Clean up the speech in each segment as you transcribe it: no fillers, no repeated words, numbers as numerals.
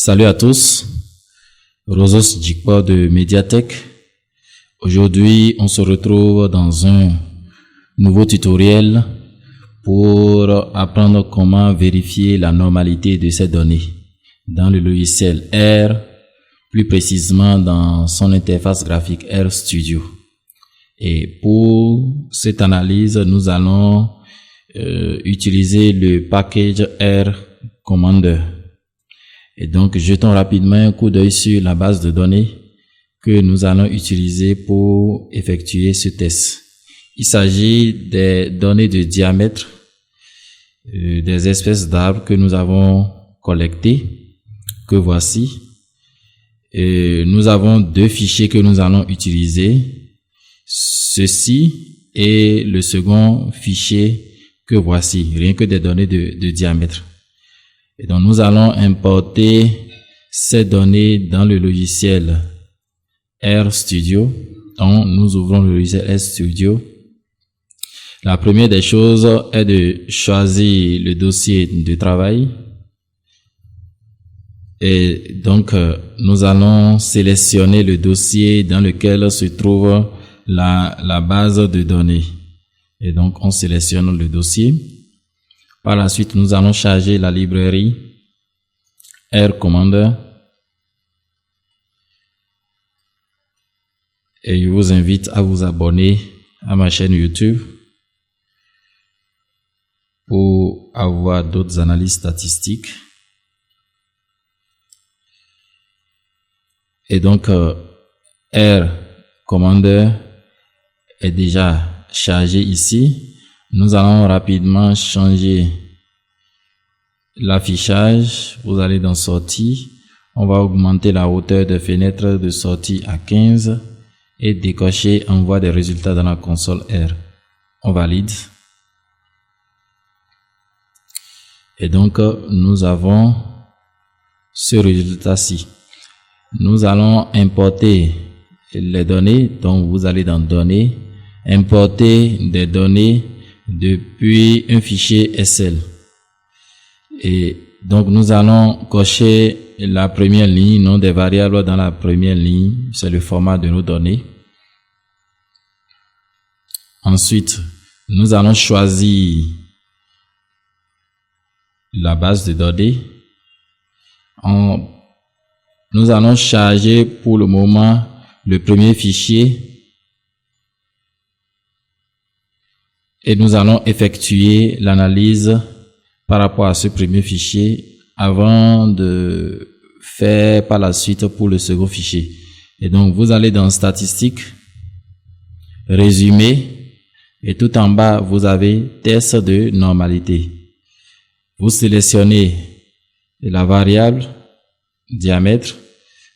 Salut à tous, Rosos Djikpo de Mediatek. Aujourd'hui, on se retrouve dans un nouveau tutoriel pour apprendre comment vérifier la normalité de ces données dans le logiciel R, plus précisément dans son interface graphique RStudio. Et pour cette analyse, nous allons utiliser le package R Commander. Et donc, jetons rapidement un coup d'œil sur la base de données que nous allons utiliser pour effectuer ce test. Il s'agit des données de diamètre des espèces d'arbres que nous avons collectées, que voici. Et nous avons deux fichiers que nous allons utiliser, ceci et le second fichier que voici, rien que des données de diamètre. Et donc, nous allons importer ces données dans le logiciel RStudio. Donc, nous ouvrons le logiciel RStudio. La première des choses est de choisir le dossier de travail. Et donc, nous allons sélectionner le dossier dans lequel se trouve la base de données. Et donc, on sélectionne le dossier. Par la suite, nous allons charger la librairie R Commander. Et je vous invite à vous abonner à ma chaîne YouTube pour avoir d'autres analyses statistiques. Et donc, R Commander est déjà chargé ici. Nous allons rapidement changer l'affichage. Vous allez dans sortie. On va augmenter la hauteur de fenêtre de sortie à 15 et décocher envoi des résultats dans la console R. On valide. Et donc, nous avons ce résultat-ci. Nous allons importer les données. Donc, vous allez dans données, importer des données depuis un fichier Excel. Et donc, nous allons cocher la première ligne, nom des variables dans la première ligne. C'est le format de nos données. Ensuite, nous allons choisir la base de données. Nous allons charger pour le moment le premier fichier. Et nous allons effectuer l'analyse par rapport à ce premier fichier avant de faire par la suite pour le second fichier. Et donc, vous allez dans Statistiques, Résumé, et tout en bas, vous avez Test de normalité. Vous sélectionnez la variable diamètre,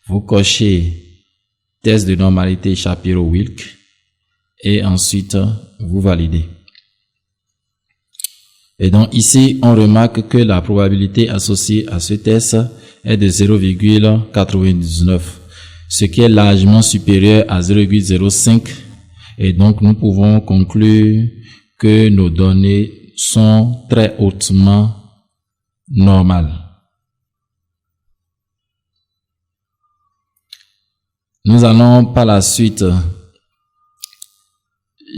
vous cochez Test de normalité Shapiro-Wilk, et ensuite, vous validez. Et donc ici, on remarque que la probabilité associée à ce test est de 0,99, ce qui est largement supérieur à 0,05. Et donc, nous pouvons conclure que nos données sont très hautement normales. Nous allons par la suite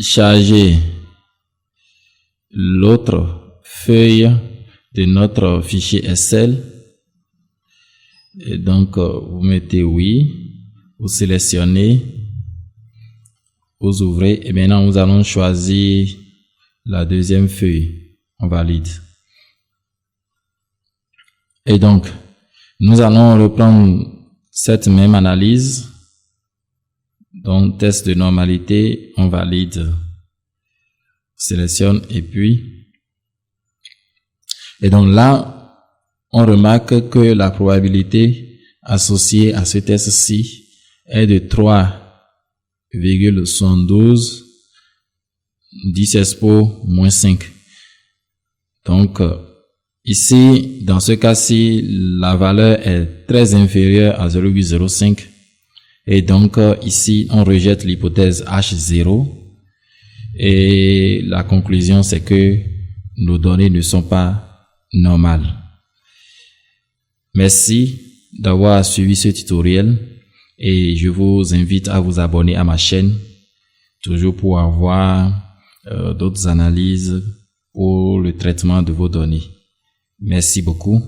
charger l'autre feuille de notre fichier Excel. Et donc, vous mettez oui, vous sélectionnez, vous ouvrez, et maintenant nous allons choisir la deuxième feuille. On valide. Et donc, nous allons reprendre cette même analyse. Donc, test de normalité, on valide. Sélectionne et puis. Et donc là, on remarque que la probabilité associée à ce test-ci est de 3,72 10 expo moins 5. Donc, ici, dans ce cas-ci, la valeur est très inférieure à 0,05. Et donc, ici, on rejette l'hypothèse H0. Et la conclusion, c'est que nos données ne sont pas normales. Merci d'avoir suivi ce tutoriel et je vous invite à vous abonner à ma chaîne, toujours pour avoir d'autres analyses pour le traitement de vos données. Merci beaucoup.